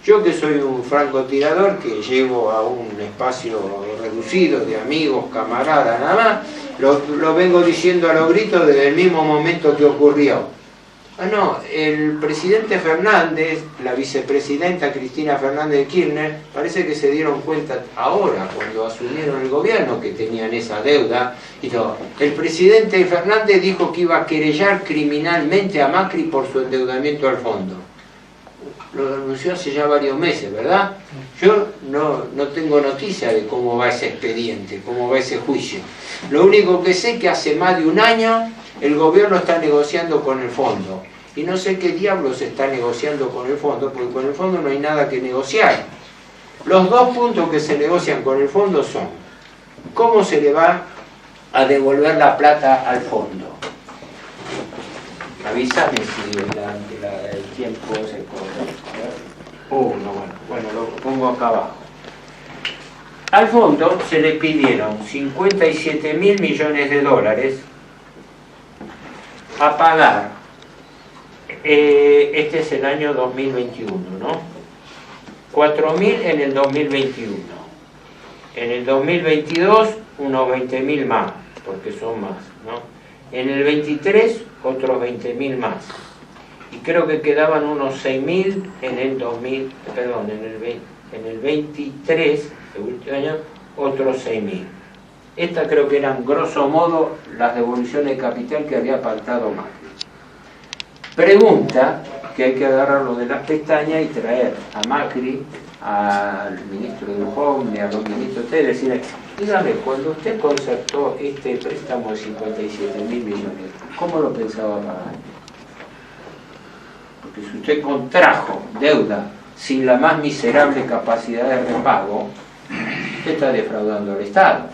Yo que soy un francotirador que llego a un espacio reducido de amigos, camaradas, nada más, Lo vengo diciendo a los gritos desde el mismo momento que ocurrió. No, el presidente Fernández, la vicepresidenta Cristina Fernández de Kirchner, parece que se dieron cuenta ahora, cuando asumieron el gobierno, que tenían esa deuda y todo. El presidente Fernández dijo que iba a querellar criminalmente a Macri por su endeudamiento al fondo. Lo anunció hace ya varios meses, ¿verdad? Yo no tengo noticia de cómo va ese expediente, cómo va ese juicio. Lo único que sé es que hace más de un año el gobierno está negociando con el fondo. Y no sé qué diablos está negociando con el fondo, porque con el fondo no hay nada que negociar. Los dos puntos que se negocian con el fondo son: ¿cómo se le va a devolver la plata al fondo? Avísame si el tiempo se corre. Bueno, lo pongo acá abajo. Al fondo se le pidieron 57.000 millones de dólares a pagar. Este es el año 2021, ¿no? 4.000 en el 2021. En el 2022, unos 20.000 más, porque son más, ¿no? En el 23, otros 20.000 más. Y creo que quedaban unos 6.000 en el 2000, perdón, en el 23, el último año, otros 6.000. Estas creo que eran, grosso modo, las devoluciones de capital que había pactado Macri. Pregunta que hay que agarrarlo de las pestañas y traer a Macri, al ministro de Home, a los ministros, ustedes decirle: dígame, cuando usted concertó este préstamo de 57.000 millones, ¿cómo lo pensaba pagar? Porque si usted contrajo deuda sin la más miserable capacidad de repago, usted está defraudando al Estado.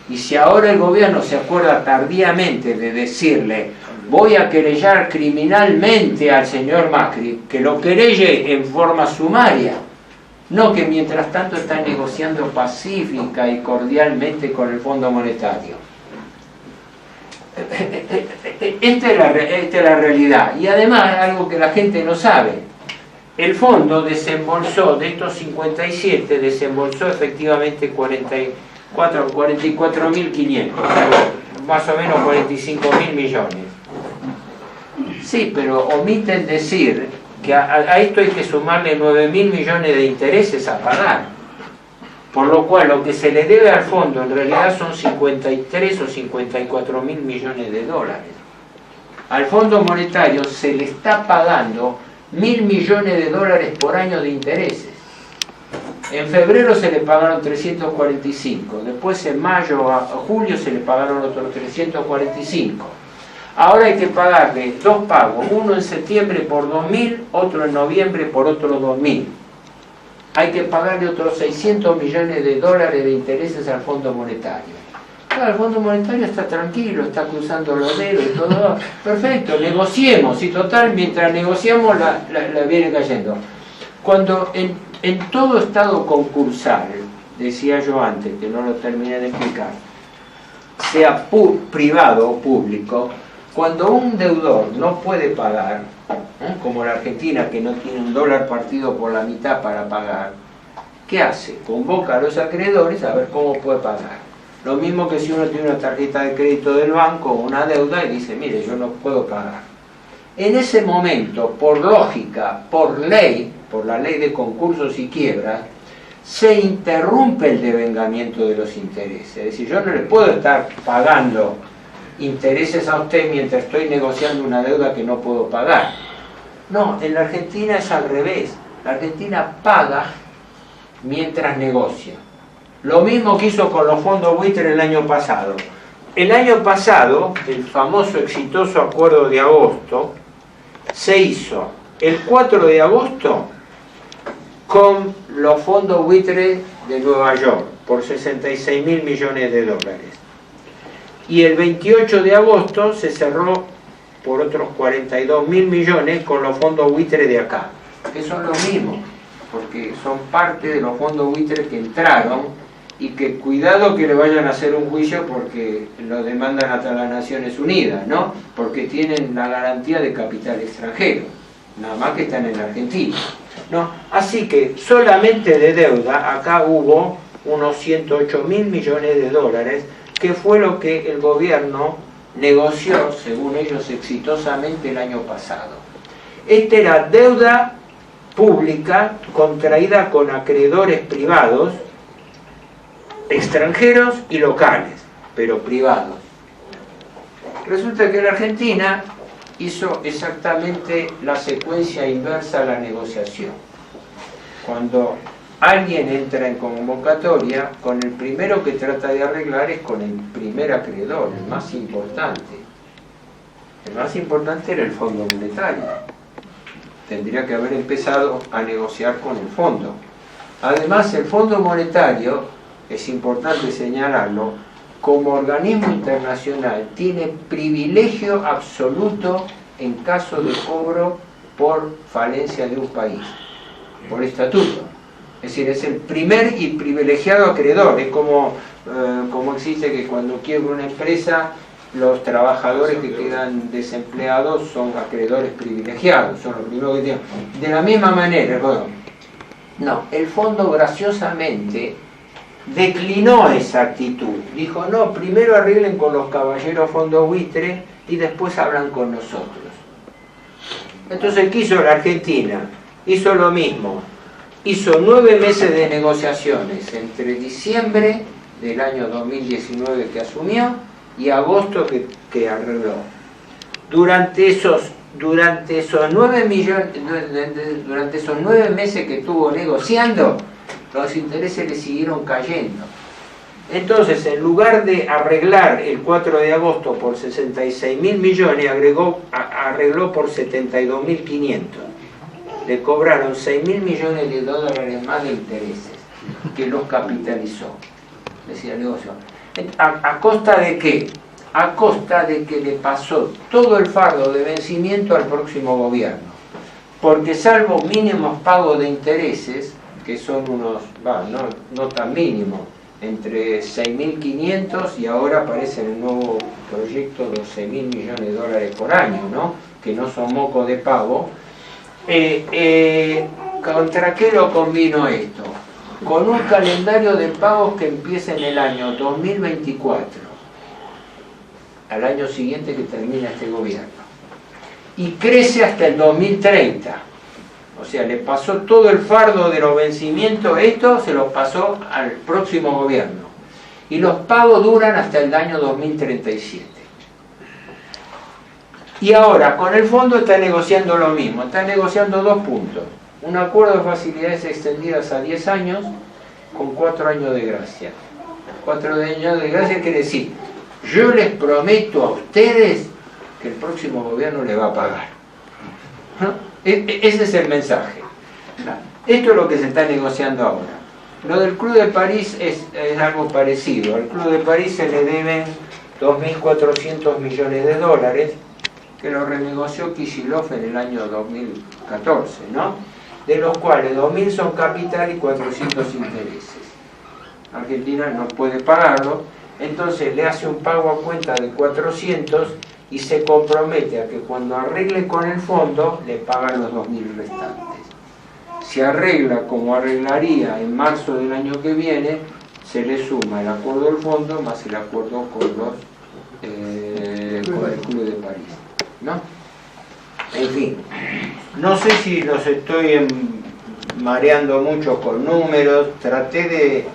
Y si ahora el gobierno se acuerda tardíamente de decirle: voy a querellar criminalmente al señor Macri, que lo querelle en forma sumaria, no que mientras tanto está negociando pacífica y cordialmente con el Fondo Monetario. Esta es la realidad. Y además, algo que la gente no sabe: el fondo desembolsó, de estos 57, desembolsó efectivamente 44.500, más o menos 45.000 millones. Sí, pero omiten decir que a esto hay que sumarle 9.000 millones de intereses a pagar. Por lo cual lo que se le debe al fondo en realidad son 53 o 54.000 millones de dólares. Al Fondo Monetario se le está pagando 1.000 millones de dólares por año de intereses. En febrero se le pagaron 345, después en mayo a julio se le pagaron otros 345. Ahora hay que pagarle dos pagos, uno en septiembre por 2.000, otro en noviembre por otros 2.000. Hay que pagarle otros 600 millones de dólares de intereses al Fondo Monetario. Claro, el Fondo Monetario está tranquilo, está cruzando los dedos y todo. Perfecto, negociemos, y total, mientras negociamos la viene cayendo. Cuando en todo estado concursal, decía yo antes, que no lo terminé de explicar, sea privado o público, cuando un deudor no puede pagar, como la Argentina, que no tiene un dólar partido por la mitad para pagar, ¿qué hace? Convoca a los acreedores a ver cómo puede pagar. Lo mismo que si uno tiene una tarjeta de crédito del banco o una deuda y dice: mire, yo no puedo pagar. En ese momento, por lógica, por ley, por la ley de concursos y quiebras, se interrumpe el devengamiento de los intereses. Es decir, yo no le puedo estar pagando intereses a usted mientras estoy negociando una deuda que no puedo pagar. No, en la Argentina es al revés. La Argentina paga mientras negocia. Lo mismo que hizo con los fondos buitre el año pasado. El año pasado, el famoso exitoso acuerdo de agosto, se hizo el 4 de agosto con los fondos buitre de Nueva York por 66.000 millones de dólares. Y el 28 de agosto se cerró por otros 42.000 millones con los fondos buitre de acá, que son los mismos, porque son parte de los fondos buitre que entraron y que cuidado que le vayan a hacer un juicio porque lo demandan hasta las Naciones Unidas, ¿no? Porque tienen la garantía de capital extranjero, nada más que están en la Argentina, ¿no? Así que solamente de deuda acá hubo unos 108.000 millones de dólares qué fue lo que el gobierno negoció, según ellos, exitosamente el año pasado. Esta era deuda pública contraída con acreedores privados, extranjeros y locales, pero privados. Resulta que la Argentina hizo exactamente la secuencia inversa a la negociación. Cuando alguien entra en convocatoria, con el primero que trata de arreglar es con el primer acreedor, el más importante. El más importante era el Fondo Monetario. Tendría que haber empezado a negociar con el fondo. Además, el Fondo Monetario, es importante señalarlo, como organismo internacional tiene privilegio absoluto en caso de cobro por falencia de un país, por estatuto. Es decir, es el primer y privilegiado acreedor. Es como existe que cuando quiebra una empresa, los trabajadores que quedan desempleados son acreedores privilegiados, son los primeros que tienen. De la misma manera, bueno, no, el fondo graciosamente declinó esa actitud. Dijo, no, primero arreglen con los caballeros fondo buitre y después hablan con nosotros. Entonces, ¿qué hizo la Argentina? Hizo lo mismo. Hizo 9 meses de negociaciones entre diciembre del año 2019 que asumió y agosto que arregló. Durante esos 9 meses que estuvo negociando, los intereses le siguieron cayendo. Entonces, en lugar de arreglar el 4 de agosto por 66.000 millones, arregló por 72.500. Le cobraron 6.000 millones de dólares más de intereses, que los capitalizó. Decía el negocio. ¿A costa de qué? A costa de que le pasó todo el fardo de vencimiento al próximo gobierno. Porque salvo mínimos pagos de intereses, que son unos, no tan mínimos, entre 6.500 y ahora aparece en el nuevo proyecto 12.000 millones de dólares por año, ¿no? Que no son mocos de pago. ¿Contra qué lo combino esto? Con un calendario de pagos que empieza en el año 2024, al año siguiente que termina este gobierno, y crece hasta el 2030. O sea, le pasó todo el fardo de los vencimientos, esto se lo pasó al próximo gobierno. Y los pagos duran hasta el año 2037. Y ahora, con el fondo está negociando lo mismo, está negociando 2 puntos. Un acuerdo de facilidades extendidas a 10 años con 4 años de gracia. 4 años de gracia quiere decir, yo les prometo a ustedes que el próximo gobierno le va a pagar. ¿No? Ese es el mensaje. Esto es lo que se está negociando ahora. Lo del Club de París es algo parecido. Al Club de París se le deben 2.400 millones de dólares que lo renegoció Kicillof en el año 2014, ¿no? De los cuales 2.000 son capital y 400 intereses. Argentina no puede pagarlo, entonces le hace un pago a cuenta de 400 y se compromete a que cuando arregle con el fondo le pagan los 2.000 restantes. Si arregla como arreglaría en marzo del año que viene, se le suma el acuerdo del fondo más el acuerdo con el Club de París, ¿no? En fin, no sé si los estoy mareando mucho con números, traté de...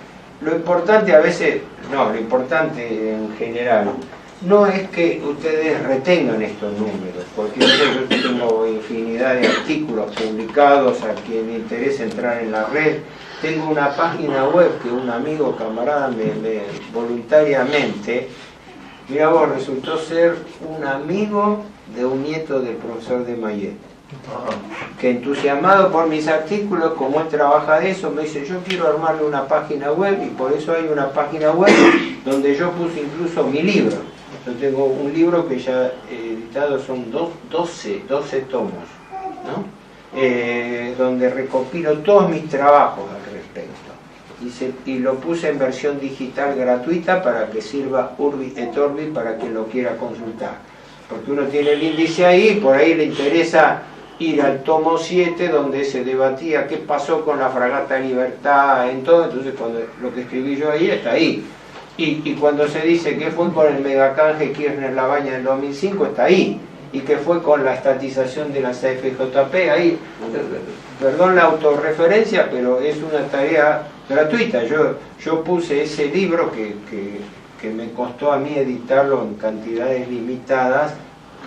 Lo importante a veces, lo importante en general, no es que ustedes retengan estos números, porque yo tengo infinidad de artículos publicados, a quien le interesa entrar en la red. Tengo una página web que un amigo, camarada, me voluntariamente, mira vos, resultó ser un amigo de un nieto del profesor de Mayet, que entusiasmado por mis artículos, como él trabaja de eso, me dice, yo quiero armarle una página web, y por eso hay una página web donde yo puse incluso mi libro. Yo tengo un libro que ya editado, son 12 tomos, ¿no? Donde recopilo todos mis trabajos al respecto. Y lo puse en versión digital gratuita para que sirva urbi et orbi para quien lo quiera consultar. Porque uno tiene el índice ahí, y por ahí le interesa ir al tomo 7, donde se debatía qué pasó con la fragata Libertad, entonces cuando lo que escribí yo ahí está ahí. Y cuando se dice que fue con el megacanje Kirchner-Labaña del 2005, está ahí. Y que fue con la estatización de la CFJP, ahí, perdón la autorreferencia, pero es una tarea gratuita. Yo puse ese libro que me costó a mí editarlo en cantidades limitadas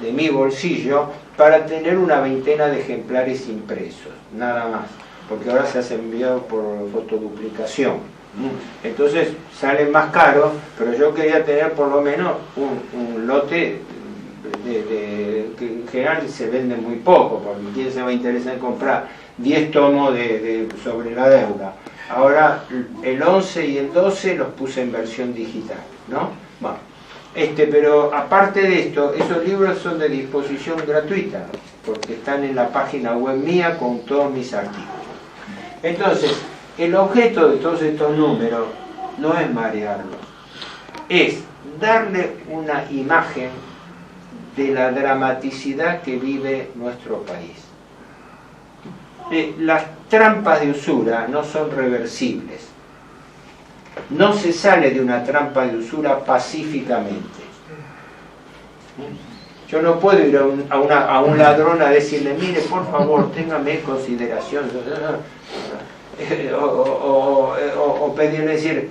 de mi bolsillo para tener una veintena de ejemplares impresos, nada más, porque ahora se hace enviado por fotoduplicación. Entonces sale más caro, pero yo quería tener por lo menos un lote que en general se vende muy poco, porque quién se va a interesar en comprar 10 tomos sobre la deuda. Ahora el 11 y el 12 los puse en versión digital, ¿no? Bueno, pero aparte de esto, esos libros son de disposición gratuita, porque están en la página web mía con todos mis artículos. Entonces, el objeto de todos estos números no es marearlos, es darle una imagen de la dramaticidad que vive nuestro país. Las trampas de usura no son reversibles. No se sale de una trampa de usura pacíficamente. Yo no puedo ir a un ladrón a decirle, mire, por favor, téngame en consideración. O pedirle, decir,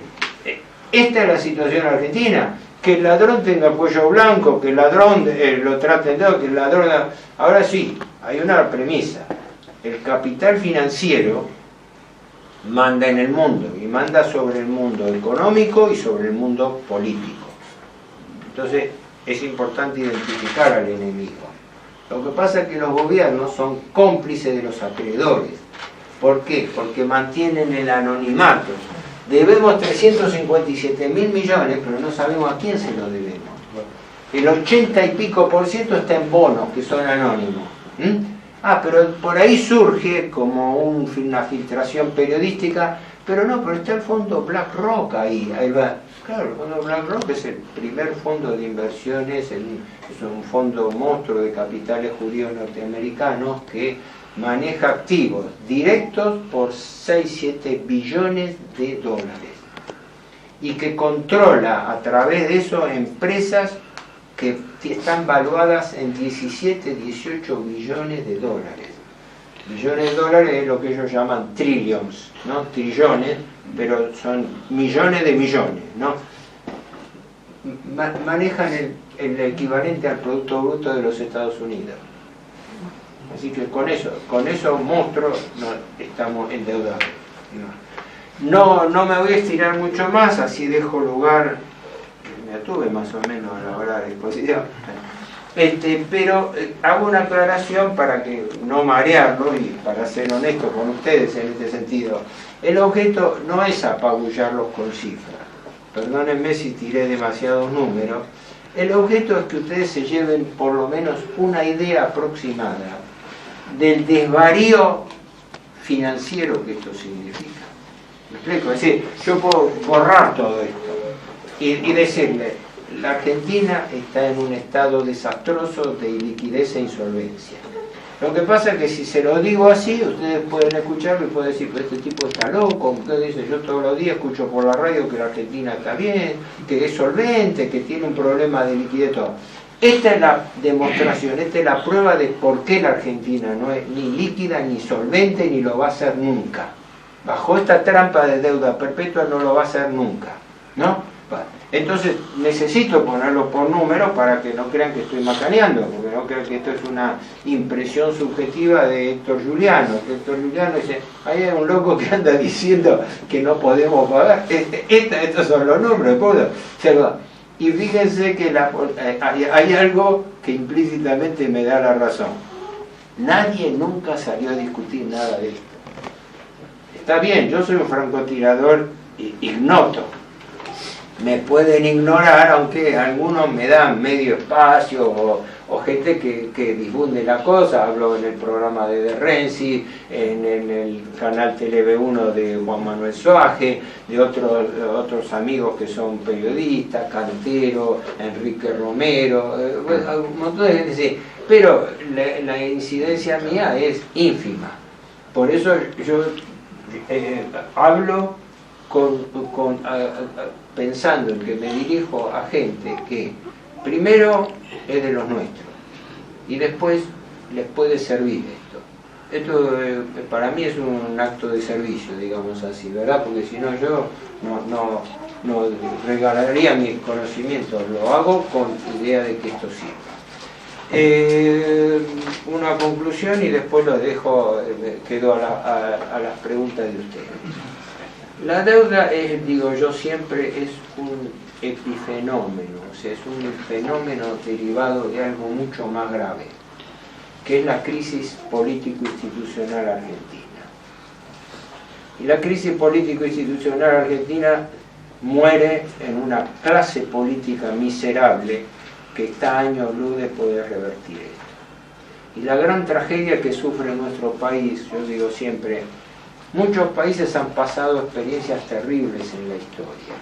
esta es la situación argentina, que el ladrón tenga cuello blanco, que el ladrón lo trate de que el ladrón... Ahora sí, hay una premisa. El capital financiero manda en el mundo, y manda sobre el mundo económico y sobre el mundo político. Entonces es importante identificar al enemigo. Lo que pasa es que los gobiernos son cómplices de los acreedores. ¿Por qué? Porque mantienen el anonimato. Debemos 357.000 millones, pero no sabemos a quién se lo debemos. El 80 y pico % está en bonos, que son anónimos. Pero por ahí surge como una filtración periodística, pero está el fondo BlackRock ahí va. Claro, el fondo BlackRock es el primer fondo de inversiones, es un fondo monstruo de capitales judíos norteamericanos que maneja activos directos por 6-7 billones de dólares y que controla a través de eso empresas que están valuadas en 17-18 billones de dólares. Billones de dólares es lo que ellos llaman trillions, ¿no? Trillones, pero son millones de millones, ¿no? Manejan el equivalente al Producto Bruto de los Estados Unidos. Así que con esos monstruos estamos endeudados. No me voy a estirar mucho más, así dejo lugar, me atuve más o menos a la hora de exposición. Pero hago una aclaración para que no marearlo y para ser honesto con ustedes en este sentido. El objeto no es apabullarlos con cifras. Perdónenme si tiré demasiados números. El objeto es que ustedes se lleven por lo menos una idea aproximada del desvarío financiero que esto significa. ¿Me explico? Es decir, yo puedo borrar todo esto y decirle, la Argentina está en un estado desastroso de iliquidez e insolvencia. Lo que pasa es que si se lo digo así, ustedes pueden escucharlo y pueden decir, pero este tipo está loco. Ustedes dicen, yo todos los días escucho por la radio que la Argentina está bien, que es solvente, que tiene un problema de liquidez, todo. Esta es la demostración, esta es la prueba de por qué la Argentina no es ni líquida, ni solvente, ni lo va a ser nunca. Bajo esta trampa de deuda perpetua no lo va a hacer nunca, ¿no? Entonces necesito ponerlo por números para que no crean que estoy macaneando, porque no crean que esto es una impresión subjetiva de Héctor Juliano. Héctor Juliano dice, ahí hay un loco que anda diciendo que no podemos pagar. Estos son los números, y fíjense que hay algo que implícitamente me da la razón. Nadie nunca salió a discutir nada de esto. Está bien, yo soy un francotirador ignoto. Me pueden ignorar, aunque algunos me dan medio espacio o gente que difunde la cosa. Hablo en el programa de Renzi, en el canal TV1 de Juan Manuel Soaje, de otros amigos que son periodistas, Cantero, Enrique Romero, un montón de gente, sí. Pero la incidencia mía es ínfima. Por eso yo hablo pensando en que me dirijo a gente que primero es de los nuestros y después les puede servir esto. Esto para mí es un acto de servicio, digamos así, ¿verdad? Porque si no yo no regalaría mis conocimientos, lo hago con idea de que esto sirva. Una conclusión y después lo dejo, quedo a las preguntas de ustedes. La deuda es, digo yo siempre, es un epifenómeno, o sea, es un fenómeno derivado de algo mucho más grave, que es la crisis político-institucional argentina. Y la crisis político-institucional argentina muere en una clase política miserable que está a años luz de poder revertir esto. Y la gran tragedia que sufre nuestro país, yo digo siempre, muchos países han pasado experiencias terribles en la historia,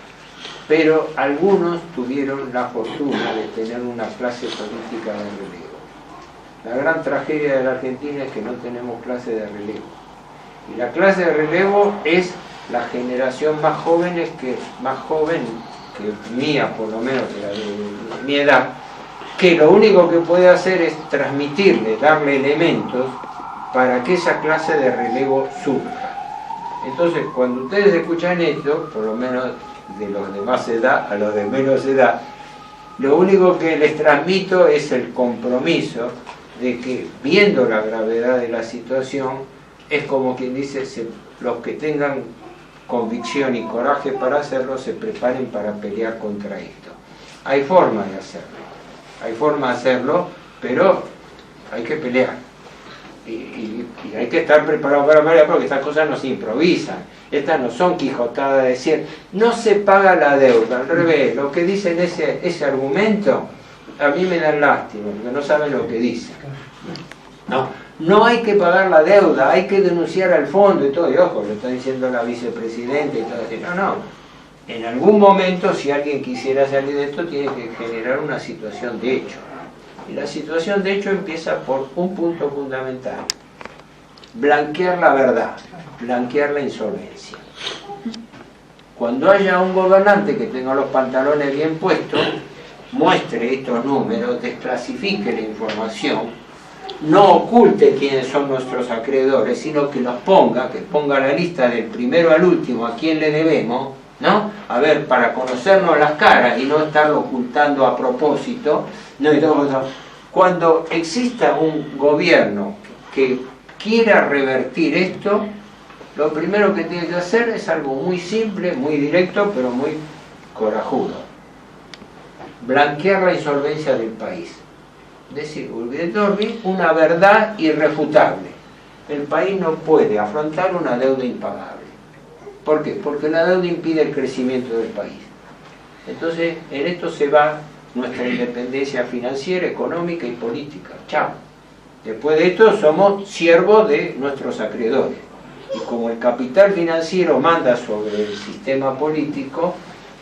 pero algunos tuvieron la fortuna de tener una clase política de relevo. La gran tragedia de la Argentina es que no tenemos clase de relevo. Y la clase de relevo es la generación más joven que mía, por lo menos, de mi edad, que lo único que puede hacer es transmitirle, darle elementos para que esa clase de relevo surja. Entonces, cuando ustedes escuchan esto, por lo menos de los de más edad a los de menos edad, lo único que les transmito es el compromiso de que, viendo la gravedad de la situación, es como quien dice, los que tengan convicción y coraje para hacerlo, se preparen para pelear contra esto. Hay forma de hacerlo, pero hay que pelear. Y hay que estar preparado para pelear, porque estas cosas no se improvisan. Estas no son quijotadas de decir, no se paga la deuda. Al revés, lo que dicen ese argumento, a mí me dan lástima, porque no saben lo que dicen. No hay que pagar la deuda, hay que denunciar al fondo y todo. Y ojo, lo está diciendo la vicepresidenta y todo así. No. En algún momento, si alguien quisiera salir de esto, tiene que generar una situación de hecho. Y la situación de hecho empieza por un punto fundamental: blanquear la verdad, blanquear la insolvencia. Cuando haya un gobernante que tenga los pantalones bien puestos, muestre estos números, desclasifique la información, no oculte quiénes son nuestros acreedores, sino que los ponga, la lista del primero al último a quién le debemos, ¿no? A ver, para conocernos las caras y no estarlo ocultando a propósito. Cuando exista un gobierno que quiera revertir esto, lo primero que tiene que hacer es algo muy simple, muy directo, pero muy corajudo: blanquear la insolvencia del país. Decir, Urbi, una verdad irrefutable: el país no puede afrontar una deuda impagable. ¿Por qué? Porque la deuda impide el crecimiento del país. Entonces, en esto se va nuestra independencia financiera, económica y política. Chao. Después de esto somos siervos de nuestros acreedores. Y como el capital financiero manda sobre el sistema político,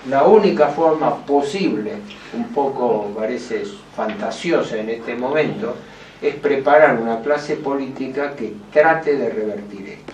la única forma posible, un poco parece fantasiosa en este momento, es preparar una clase política que trate de revertir esto.